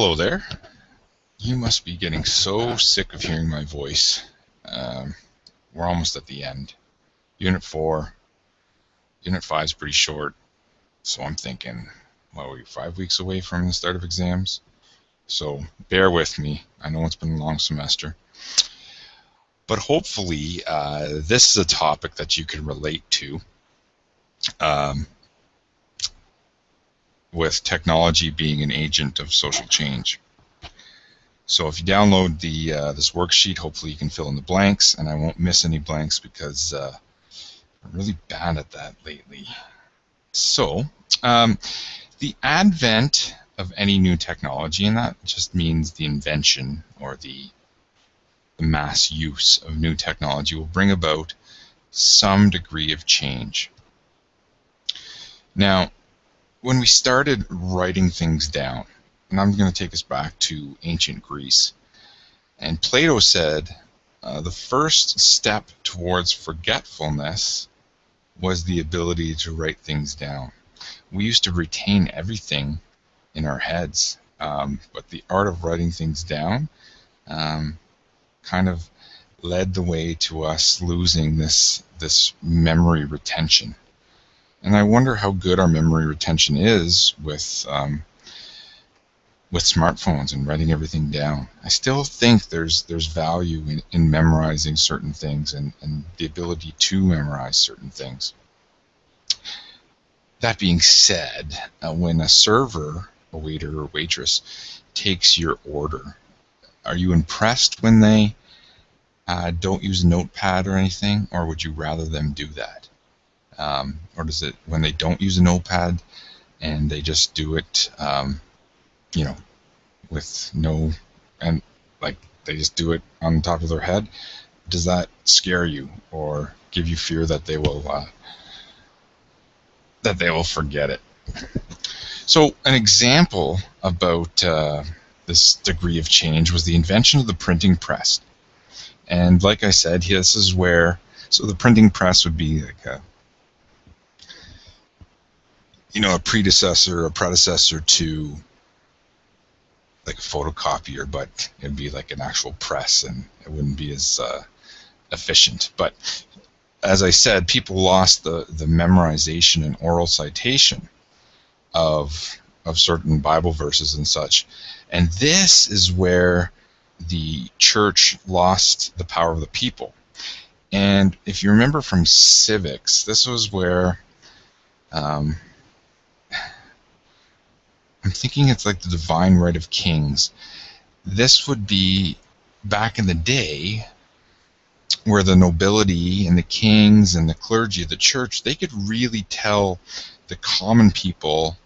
Hello there. You must be getting so sick of hearing my voice. We're almost at the end. Unit 4. Unit 5 is pretty short, so I'm thinking, what are we, 5 weeks away from the start of exams? So bear with me. I know it's been a long semester. But hopefully this is a topic that you can relate to, with technology being an agent of social change. So if you download the this worksheet, hopefully you can fill in the blanks, and I won't miss any blanks because I'm really bad at that lately. So the advent of any new technology, and that just means the invention or the mass use of new technology, will bring about some degree of change. Now, when we started writing things down, and I'm going to take us back to ancient Greece, and Plato said the first step towards forgetfulness was the ability to write things down. We used to retain everything in our heads, but the art of writing things down kind of led the way to us losing this memory retention. And I wonder how good our memory retention is with smartphones and writing everything down. I still think there's value in memorizing certain things and the ability to memorize certain things. That being said, when a server, a waiter or waitress, takes your order, are you impressed when they don't use a notepad or anything, or would you rather them do that? Or does it, when they don't use a notepad and they just do it, you know, with no, and like they just do it on top of their head, does that scare you or give you fear that they will forget it? So an example about this degree of change was the invention of the printing press. And like I said, this is where, so the printing press would be like a predecessor to like a photocopier, but it'd be like an actual press, and it wouldn't be as efficient. But as I said, people lost the memorization and oral citation of certain Bible verses and such. And this is where the church lost the power of the people. And if you remember from civics, this was where I'm thinking it's like the divine right of kings. This would be back in the day where the nobility and the kings and the clergy of the church, they could really tell the common people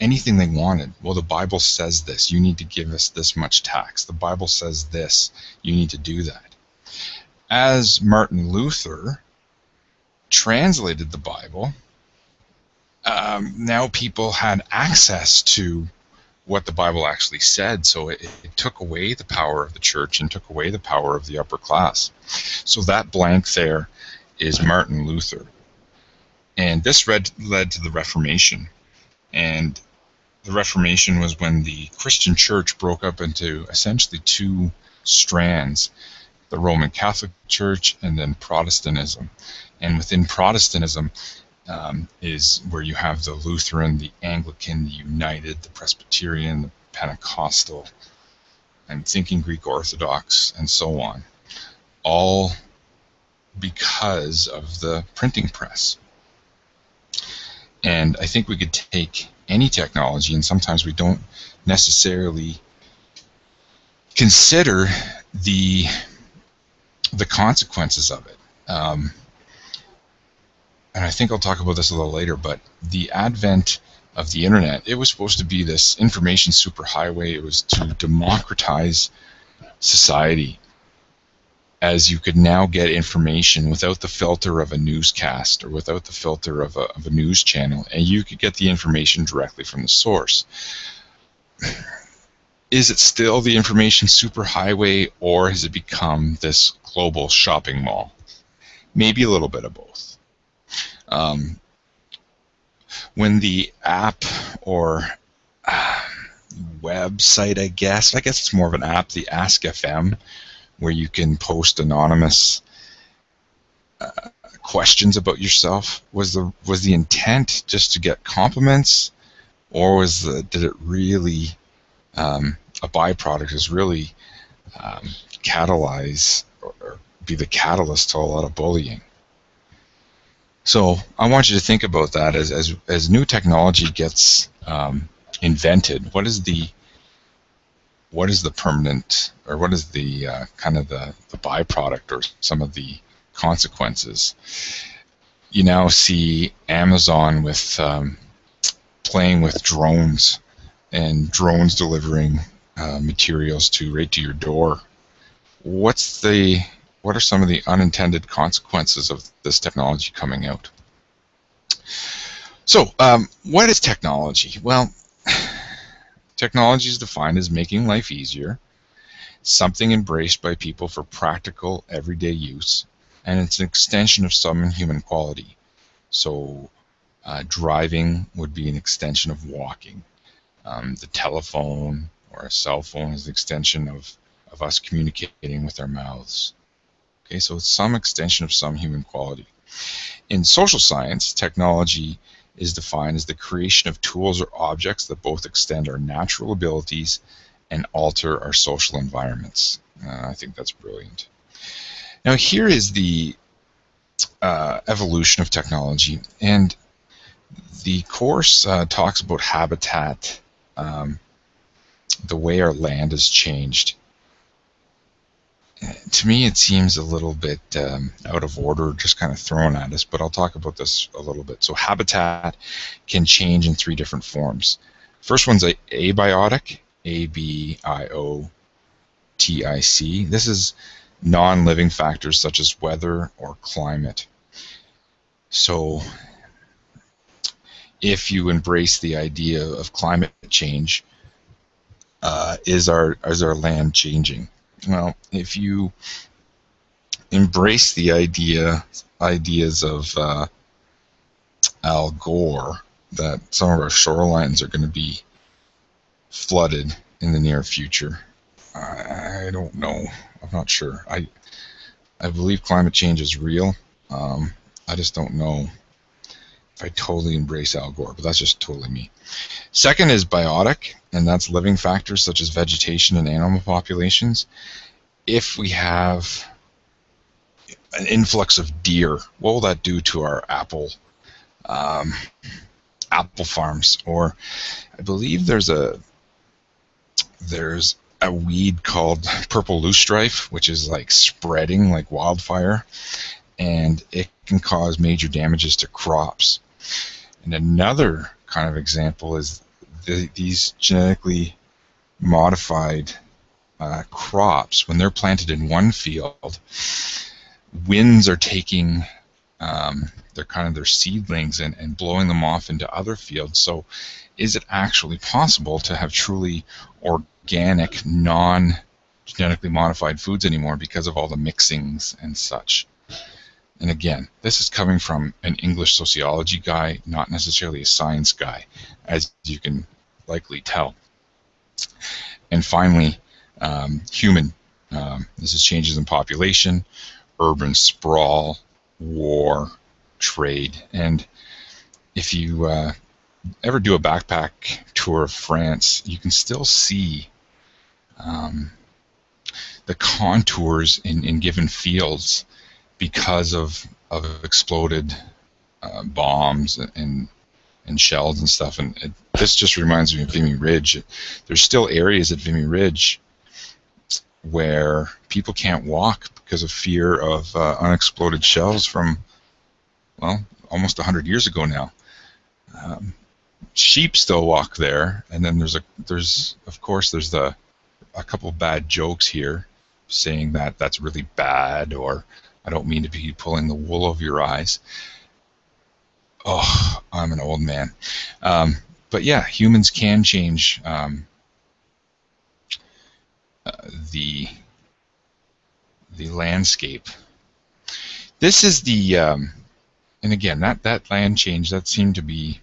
anything they wanted. Well, the Bible says this, you need to give us this much tax. The Bible says this, you need to do that. As Martin Luther translated the Bible, now people had access to what the Bible actually said, so it took away the power of the church and took away the power of the upper class. So that blank there is Martin Luther. And this led to the Reformation. And the Reformation was when the Christian church broke up into essentially two strands, the Roman Catholic Church and then Protestantism. And within Protestantism, is where you have the Lutheran, the Anglican, the United, the Presbyterian, the Pentecostal, I'm thinking Greek Orthodox, and so on, all because of the printing press. And I think we could take any technology, and sometimes we don't necessarily consider the consequences of it. And I think I'll talk about this a little later, but the advent of the internet, it was supposed to be this information superhighway. It was to democratize society, as you could now get information without the filter of a newscast or without the filter of a news channel, and you could get the information directly from the source. Is it still the information superhighway, or has it become this global shopping mall? Maybe a little bit of both. When the app or web website, I guess. I guess it's more of an app, the Ask FM, where you can post anonymous questions about yourself. Was the intent just to get compliments, or did it really a byproduct is really catalyze or be the catalyst to a lot of bullying? So I want you to think about that as new technology gets invented. What is the permanent, or what is the kind of the byproduct or some of the consequences? You now see Amazon with playing with drones, and drones delivering materials right to your door. What are some of the unintended consequences of this technology coming out? So, what is technology? Well, technology is defined as making life easier, something embraced by people for practical, everyday use, and it's an extension of some human quality. So, driving would be an extension of walking. The telephone or a cell phone is an extension of us communicating with our mouths. Okay, so it's some extension of some human quality. In social science, technology is defined as the creation of tools or objects that both extend our natural abilities and alter our social environments. I think that's brilliant. Now here is the evolution of technology, and the course talks about habitat, the way our land has changed. To me, it seems a little bit out of order, just kind of thrown at us, but I'll talk about this a little bit. So habitat can change in 3 different forms. First one's abiotic, A-B-I-O-T-I-C. This is non-living factors such as weather or climate. So if you embrace the idea of climate change, is our land changing? Well, if you embrace the ideas of Al Gore, that some of our shorelines are going to be flooded in the near future, I don't know. I'm not sure. I believe climate change is real. I just don't know if I totally embrace Al Gore, but that's just totally me. Second is biotic, and that's living factors such as vegetation and animal populations. If we have an influx of deer, what will that do to our apple farms? Or I believe there's a weed called purple loosestrife, which is like spreading like wildfire, and it can cause major damages to crops. And another kind of example is these genetically modified crops, when they're planted in one field, winds are taking their seedlings and blowing them off into other fields. So is it actually possible to have truly organic, non-genetically modified foods anymore because of all the mixings and such? And again, this is coming from an English sociology guy, not necessarily a science guy, as you can likely tell. And finally, human. This is changes in population, urban sprawl, war, trade. And if you ever do a backpack tour of France, you can still see the contours in given fields because of exploded bombs and shells and stuff. And this just reminds me of Vimy Ridge. There's still areas at Vimy Ridge where people can't walk because of fear of unexploded shells from, well, almost 100 years ago now. Sheep still walk there, and then there's a couple bad jokes here saying that that's really bad, or I don't mean to be pulling the wool over your eyes. Oh, I'm an old man. But yeah, humans can change the landscape. This is the and again, that land change, that seemed to be,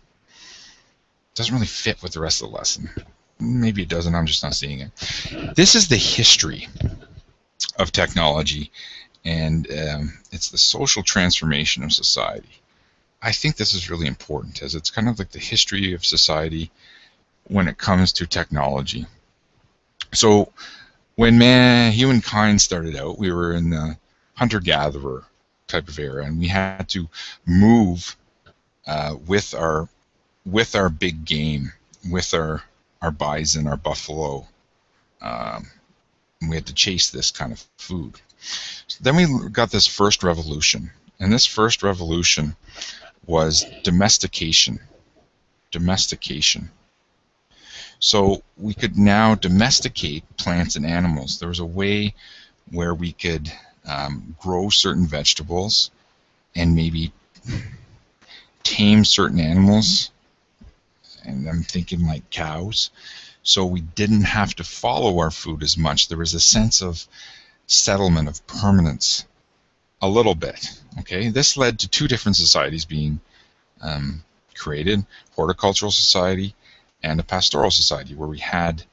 doesn't really fit with the rest of the lesson. maybe it doesn't, I'm just not seeing it. This is the history of technology, and it's the social transformation of society. I think this is really important, as it's kind of like the history of society when it comes to technology. So when humankind started out, we were in the hunter-gatherer type of era, and we had to move with our big game, with our bison, our buffalo. We had to chase this kind of food. So then we got this first revolution, and this first revolution was domestication. Domestication. So we could now domesticate plants and animals. There was a way where we could grow certain vegetables and maybe tame certain animals, and I'm thinking like cows, so we didn't have to follow our food as much. There was a sense of settlement, of permanence, a little bit. Okay, this led to two different societies being created: horticultural society and a pastoral society, where we had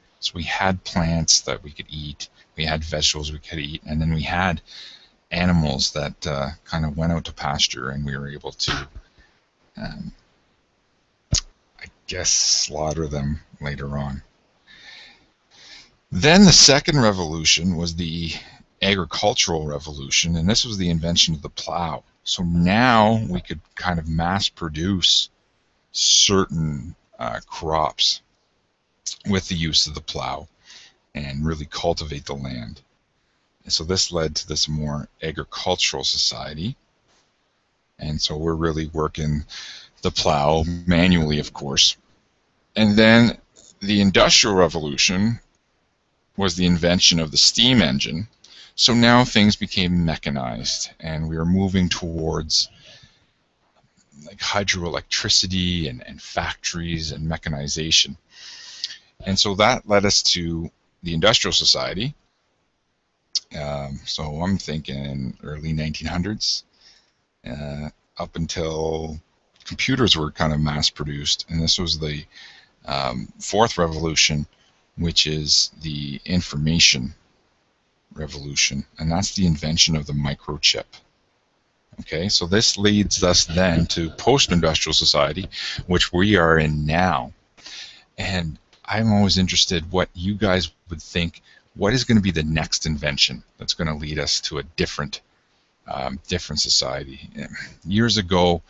plants that we could eat, we had vegetables we could eat, and then we had animals that kind of went out to pasture, and we were able to, I guess, slaughter them later on. Then the second revolution was the agricultural revolution, and this was the invention of the plow. So now we could kind of mass produce certain crops with the use of the plow and really cultivate the land. And so this led to this more agricultural society. And so we're really working the plow manually, of course. And then the Industrial Revolution was the invention of the steam engine. So now things became mechanized, and we are moving towards like hydroelectricity and factories and mechanization. And so that led us to the Industrial Society. So I'm thinking early 1900s, up until computers were kind of mass produced, and this was the fourth revolution, which is the information revolution, and that's the invention of the microchip. Okay, so this leads us then to post-industrial society, which we are in now. And I'm always interested what you guys would think, what is going to be the next invention that's going to lead us to a different society. Years ago,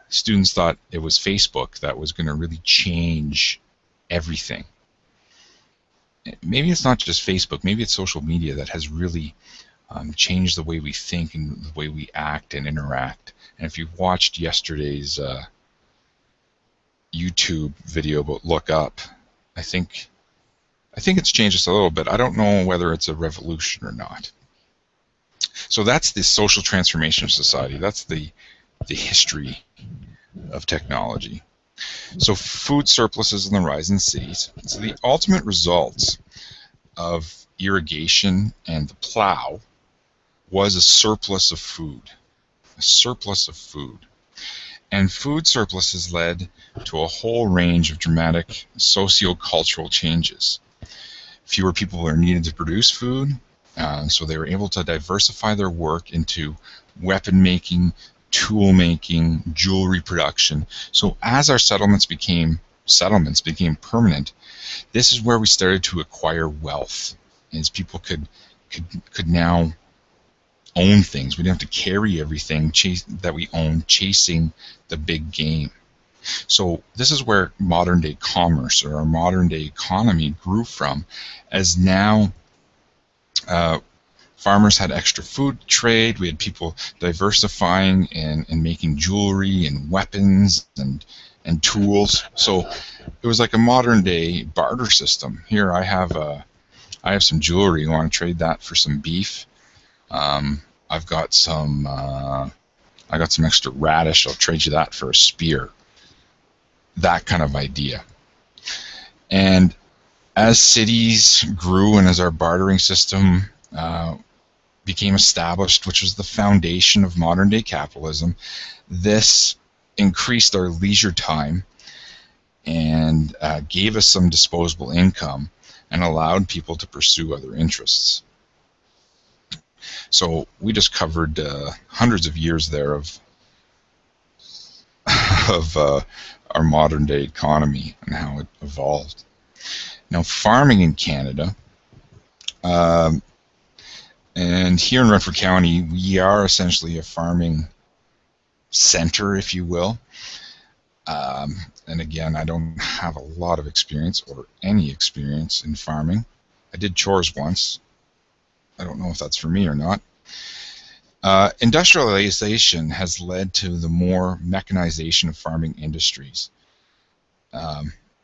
students thought it was Facebook that was going to really change everything. Maybe it's not just Facebook, maybe it's social media that has really changed the way we think and the way we act and interact. And if you watched yesterday's YouTube video about Look Up, I think it's changed us a little bit. I don't know whether it's a revolution or not. So that's the social transformation of society. That's the history of technology. So food surpluses and the rise in cities. So the ultimate results of irrigation and the plow was a surplus of food. A surplus of food. And food surpluses led to a whole range of dramatic socio-cultural changes. Fewer people were needed to produce food, so they were able to diversify their work into weapon making, tool making, jewelry production. So as our settlements became permanent, this is where we started to acquire wealth, as people could now own things. We didn't have to carry everything that we own, chasing the big game. So this is where modern day commerce, or our modern day economy, grew from, as now farmers had extra food trade. We had people diversifying and making jewelry and weapons and tools. So it was like a modern day barter system. Here I have some jewelry. You want to trade that for some beef? I've got some extra radish. I'll trade you that for a spear. That kind of idea. And as cities grew and as our bartering system became established, which was the foundation of modern-day capitalism, this increased our leisure time and gave us some disposable income and allowed people to pursue other interests. So we just covered hundreds of years there of our modern day economy and how it evolved. Now, farming in Canada, and here in Renfrew County, we are essentially a farming center, if you will. And again, I don't have a lot of experience or any experience in farming. I did chores once. I don't know if that's for me or not. Industrialization has led to the more mechanization of farming industries.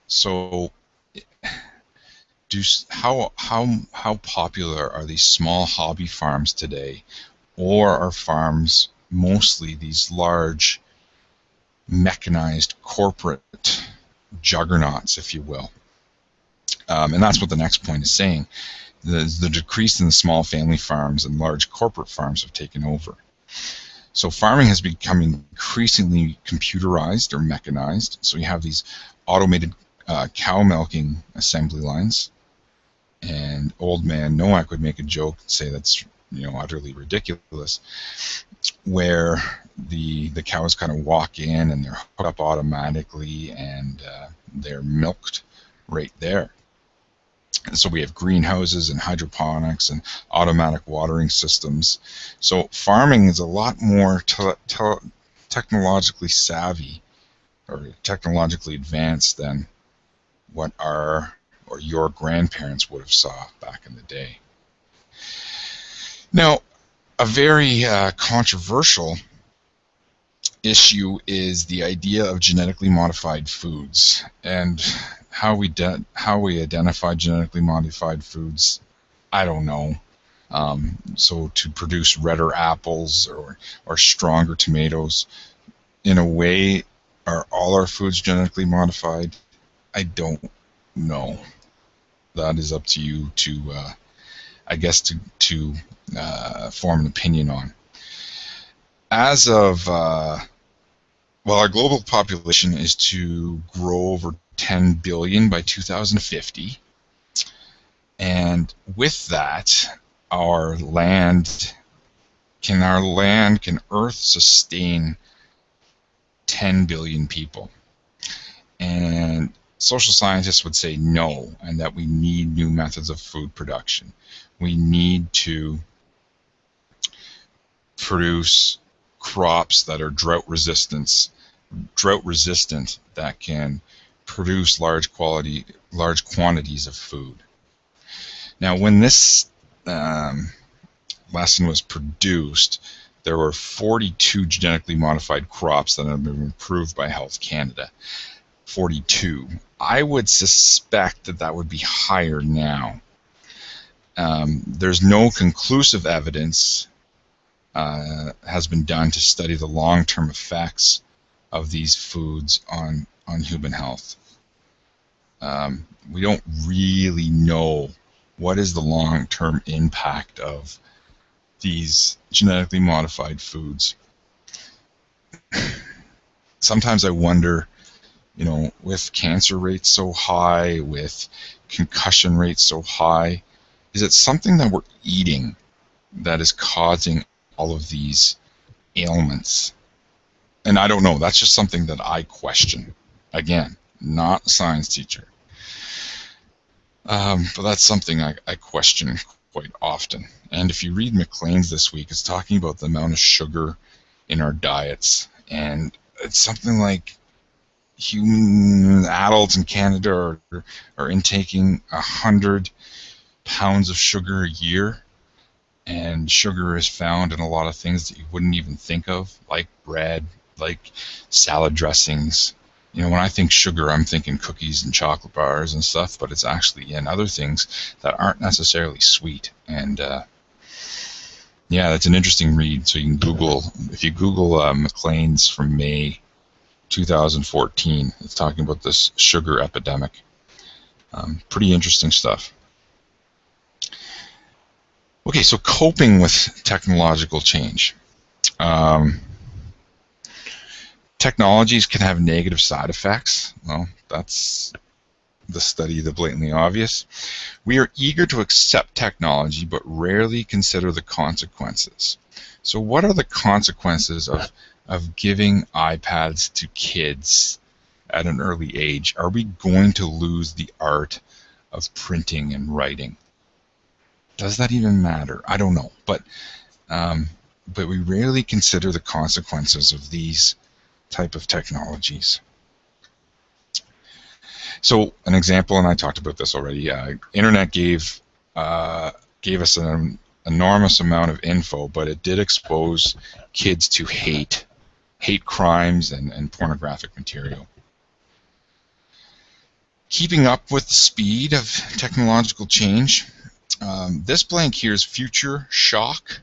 So, how popular are these small hobby farms today, or are farms mostly these large mechanized corporate juggernauts, if you will? And that's what the next point is saying. The decrease in the small family farms and large corporate farms have taken over. So farming has become increasingly computerized or mechanized. So you have these automated cow milking assembly lines. And old man Nowak would make a joke and say that's utterly ridiculous, where the cows kind of walk in and they're hooked up automatically and they're milked right there. And so we have greenhouses and hydroponics and automatic watering systems. So farming is a lot more technologically savvy or technologically advanced than what our or your grandparents would have saw back in the day. Now, a very controversial issue is the idea of genetically modified foods, and how we identify genetically modified foods, I don't know. So to produce redder apples or stronger tomatoes, in a way, are all our foods genetically modified? I don't know. That is up to you to, I guess, to form an opinion on. As of, well, our global population is to grow over 10 billion by 2050, and with that, can Earth sustain 10 billion people? And social scientists would say no, and that we need new methods of food production. We need to produce crops that are drought resistant that can produce large quantities of food. Now, when this lesson was produced, there were 42 genetically modified crops that have been approved by Health Canada. 42. I would suspect that would be higher now. There's no conclusive evidence has been done to study the long-term effects of these foods on human health. We don't really know what is the long-term impact of these genetically modified foods. Sometimes I wonder, with cancer rates so high, with concussion rates so high, is it something that we're eating that is causing all of these ailments? And I don't know. That's just something that I question. Again, not a science teacher. But that's something I question quite often. And if you read Maclean's this week, it's talking about the amount of sugar in our diets. And it's something like human adults in Canada are intaking 100 pounds of sugar a year. And sugar is found in a lot of things that you wouldn't even think of, like bread, like salad dressings. When I think sugar, I'm thinking cookies and chocolate bars and stuff, but it's actually in other things that aren't necessarily sweet. And yeah, that's an interesting read. So you can Google, if you Google Maclean's from May 2014, it's talking about this sugar epidemic. Pretty interesting stuff. Okay, so coping with technological change. Technologies can have negative side effects. Well, that's the study of the blatantly obvious. We are eager to accept technology, but rarely consider the consequences. So what are the consequences of giving iPads to kids at an early age? Are we going to lose the art of printing and writing? Does that even matter? I don't know. But we rarely consider the consequences of these type of technologies. So an example, and I talked about this already, internet gave us an enormous amount of info, but it did expose kids to hate crimes and pornographic material. Keeping up with the speed of technological change, this blank here is future shock,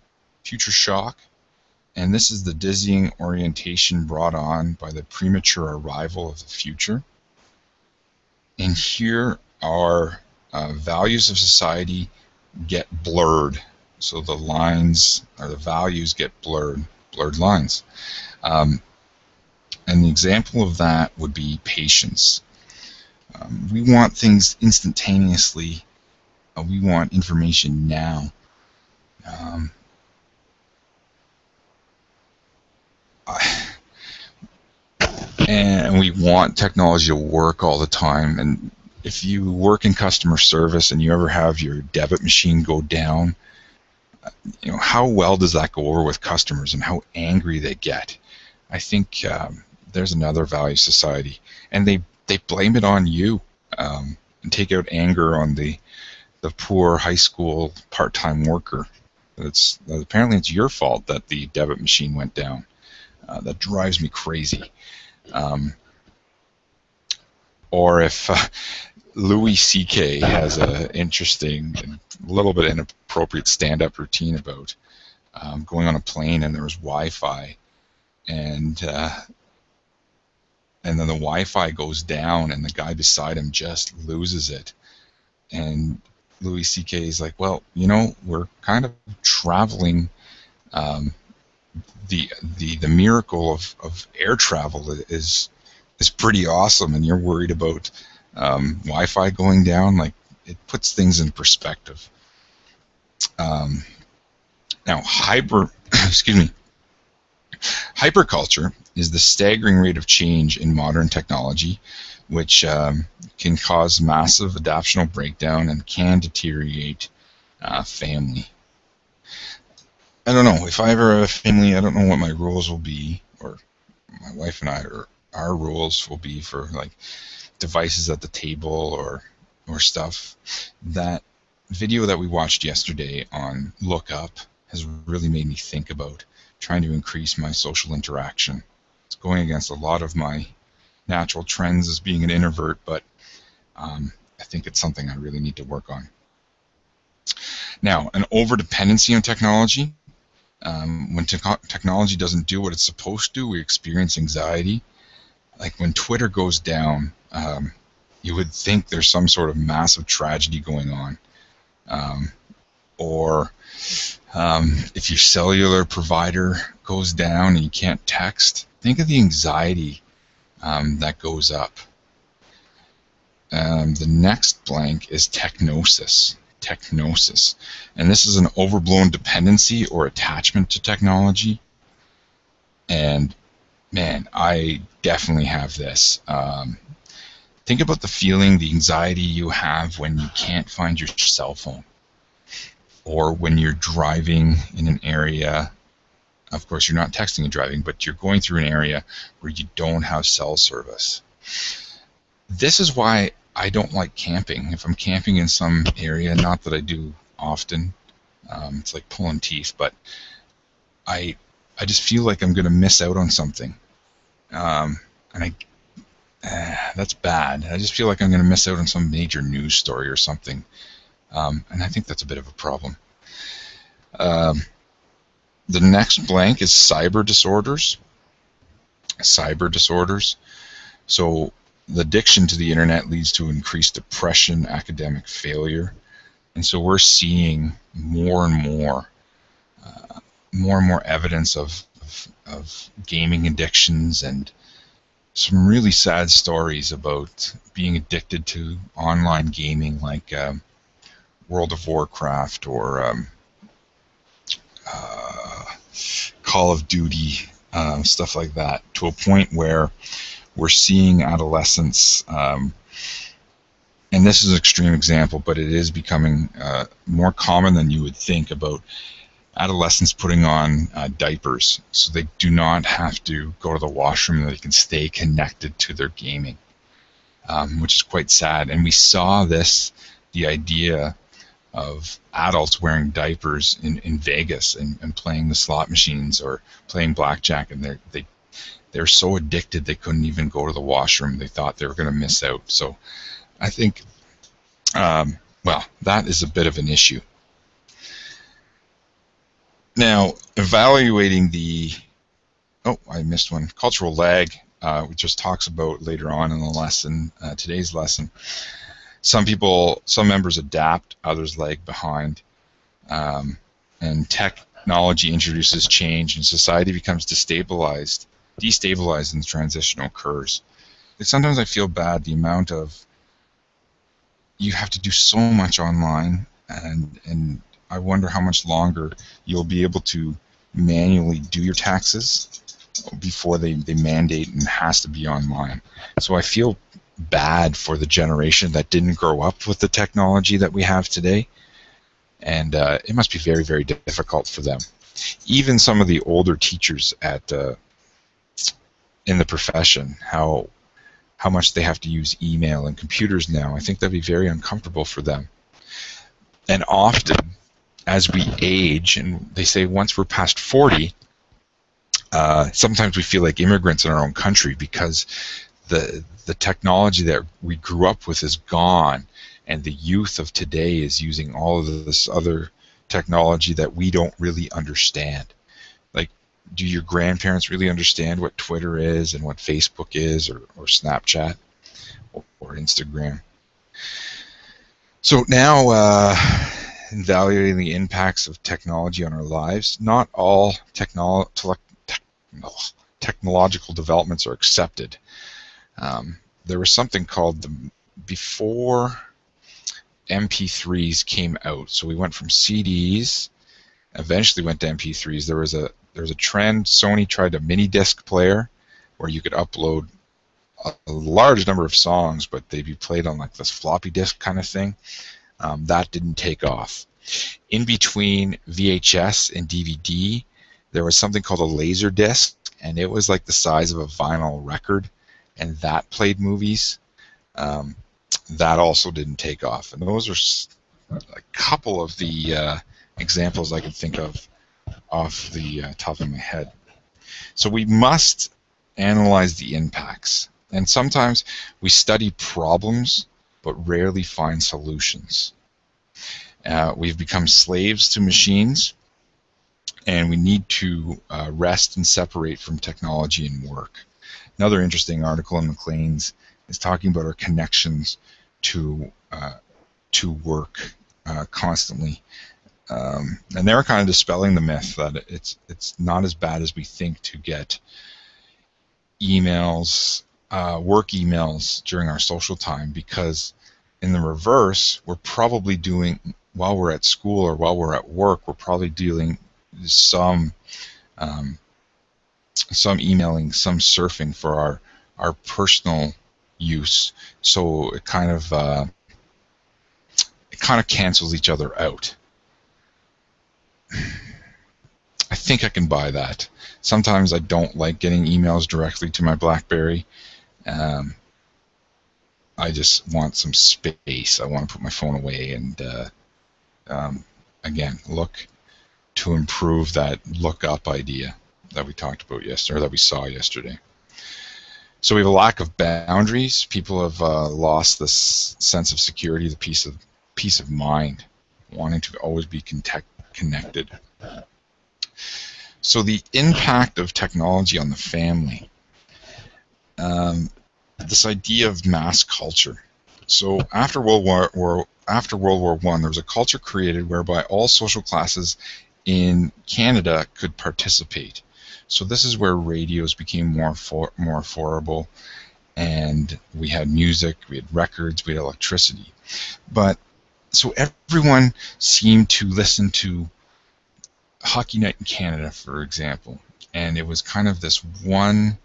and this is the dizzying orientation brought on by the premature arrival of the future. And here our values of society get blurred. So the lines, or the values get blurred lines. And the example of that would be patience. We want things instantaneously. We want information now. And we want technology to work all the time. And if you work in customer service and you ever have your debit machine go down, you know, how well does that go over with customers and how angry they get? I think there's another value society, and they blame it on you and take out anger on the poor high school part-time worker. Apparently it's your fault that the debit machine went down. That drives me crazy. Or if Louis C.K. has an interesting and a little bit inappropriate stand-up routine about going on a plane and there was Wi-Fi, and then the Wi-Fi goes down and the guy beside him just loses it. And Louis C.K. is like, well, you know, we're kind of traveling. The miracle of air travel is pretty awesome, and you're worried about Wi-Fi going down. Like, it puts things in perspective. Now, hyperculture is the staggering rate of change in modern technology, which can cause massive adaptational breakdown and can deteriorate family. I don't know. If I ever have a family, I don't know what my rules will be, or my wife and I, or our rules will be for like devices at the table or stuff. That video that we watched yesterday on Lookup has really made me think about trying to increase my social interaction. It's going against a lot of my natural trends as being an introvert, but I think it's something I really need to work on. Now, an over-dependency on technology. When technology doesn't do what it's supposed to, we experience anxiety. Like when Twitter goes down, you would think there's some sort of massive tragedy going on. Or if your cellular provider goes down and you can't text, think of the anxiety that goes up. The next blank is technosis. And this is an overblown dependency or attachment to technology. And man, I definitely have this. Think about the feeling, the anxiety you have when you can't find your cell phone, or when you're driving in an area. Of course, you're not texting and driving, but you're going through an area where you don't have cell service. This is why I don't like camping. If I'm camping in some area, not that I do often, it's like pulling teeth, but I just feel like I'm going to miss out on something. And that's bad. I just feel like I'm going to miss out on some major news story or something. And I think that's a bit of a problem. The next blank is cyber disorders. So the addiction to the internet leads to increased depression, academic failure, and so we're seeing more and more evidence of gaming addictions and some really sad stories about being addicted to online gaming, like World of Warcraft or Call of Duty, stuff like that, to a point where we're seeing adolescents, and this is an extreme example, but it is becoming more common than you would think, about adolescents putting on diapers so they do not have to go to the washroom, and they can stay connected to their gaming, which is quite sad. And we saw this, the idea of adults wearing diapers in Vegas and playing the slot machines or playing blackjack, and they're so addicted they couldn't even go to the washroom. They thought they were going to miss out. So I think, well, that is a bit of an issue. Now, evaluating the, oh, I missed one, cultural lag, which just talks about later on in the lesson, today's lesson. Some members adapt, others lag behind, and technology introduces change, and society becomes destabilized and transition occurs. And sometimes I feel bad, the amount of, you have to do so much online, and I wonder how much longer you'll be able to manually do your taxes before they mandate and has to be online. So I feel bad for the generation that didn't grow up with the technology that we have today, and it must be very, very difficult for them. Even some of the older teachers at in the profession, how much they have to use email and computers now, I think that'd be very uncomfortable for them. And often, as we age, and they say once we're past 40, sometimes we feel like immigrants in our own country, because the technology that we grew up with is gone, and the youth of today is using all of this other technology that we don't really understand. Like, do your grandparents really understand what Twitter is and what Facebook is, or Snapchat or Instagram? So now, evaluating the impacts of technology on our lives, not all technological developments are accepted. There was something called before MP3s came out. So we went from CDs, eventually went to MP3s. There was a trend. Sony tried a mini disc player where you could upload a large number of songs, but they'd be played on like this floppy disk kind of thing. That didn't take off. In between VHS and DVD, there was something called a laser disc, and it was like the size of a vinyl record, and that played movies. That also didn't take off. And those are a couple of the examples I can think of off the top of my head. So we must analyze the impacts. And sometimes we study problems, but rarely find solutions. We've become slaves to machines, and we need to rest and separate from technology and work. Another interesting article in Maclean's is talking about our connections to work constantly, and they're kind of dispelling the myth that it's not as bad as we think to get emails, work emails during our social time, because in the reverse, we're probably doing, while we're at school or while we're at work, we're probably doing some emailing, some surfing for our personal use. So it kind of cancels each other out. I think I can buy that. Sometimes I don't like getting emails directly to my BlackBerry. I just want some space. I want to put my phone away and again, look to improve that look-up idea that we talked about yesterday, or that we saw yesterday. So we have a lack of boundaries. People have lost this sense of security, the peace of mind, wanting to always be connected. So the impact of technology on the family. This idea of mass culture. So after World War I, there was a culture created whereby all social classes in Canada could participate. So this is where radios became more affordable, and we had music, we had records, we had electricity. But so everyone seemed to listen to Hockey Night in Canada, for example, and it was kind of this one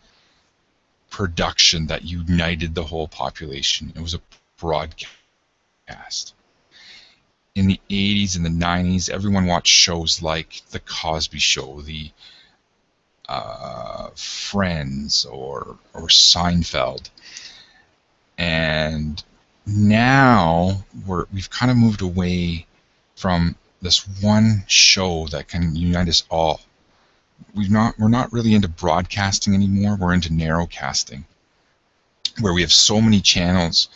production that united the whole population. It was a broadcast. In the 80s and the 90s, everyone watched shows like The Cosby Show, the Friends, or Seinfeld. And now we've kind of moved away from this one show that can unite us all. We're not really into broadcasting anymore. We're into narrowcasting, where we have so many channels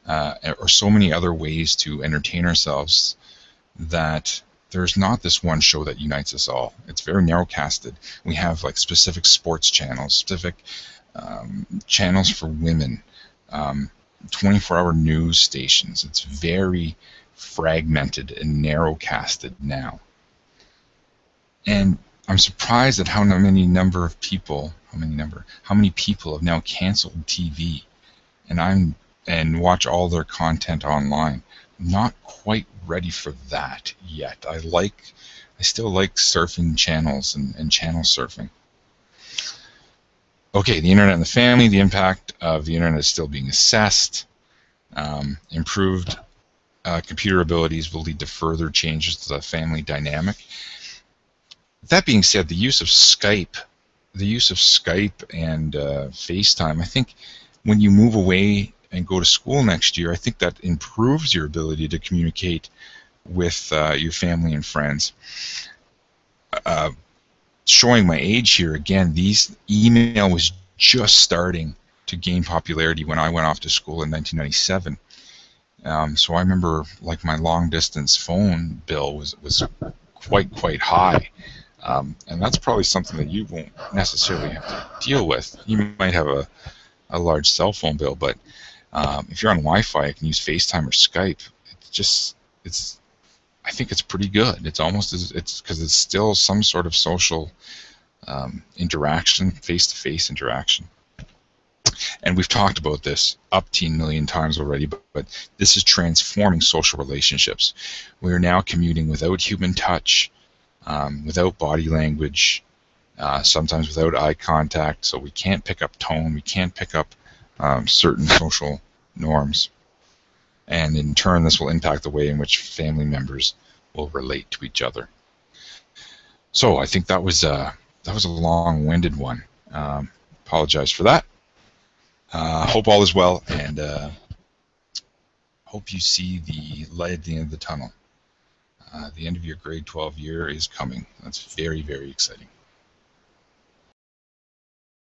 or so many other ways to entertain ourselves that there's not this one show that unites us all. It's very narrowcasted. We have like specific sports channels, specific channels for women, 24-hour news stations. It's very fragmented and narrowcasted now. And I'm surprised at how many people have now canceled TV and watch all their content online. Not quite ready for that yet. I still like surfing channels and channel surfing. Okay, the internet and the family. The impact of the internet is still being assessed. Improved computer abilities will lead to further changes to the family dynamic. That being said, the use of Skype and FaceTime, I think when you move away and go to school next year, I think that improves your ability to communicate with your family and friends. Showing my age here again, email was just starting to gain popularity when I went off to school in 1997. So I remember, like, my long distance phone bill was quite high. And that's probably something that you won't necessarily have to deal with. You might have a large cell phone bill, but if you're on Wi-Fi, you can use FaceTime or Skype. I think it's pretty good. It's because it's still some sort of social interaction, face-to-face interaction. And we've talked about this up to 1 million times already, but this is transforming social relationships. We are now commuting without human touch, without body language, sometimes without eye contact, so we can't pick up tone, we can't pick up certain social norms. And in turn, this will impact the way in which family members will relate to each other. So I think that was a long-winded one. Apologize for that. Hope all is well, and hope you see the light at the end of the tunnel. The end of your grade 12 year is coming. That's very, very exciting.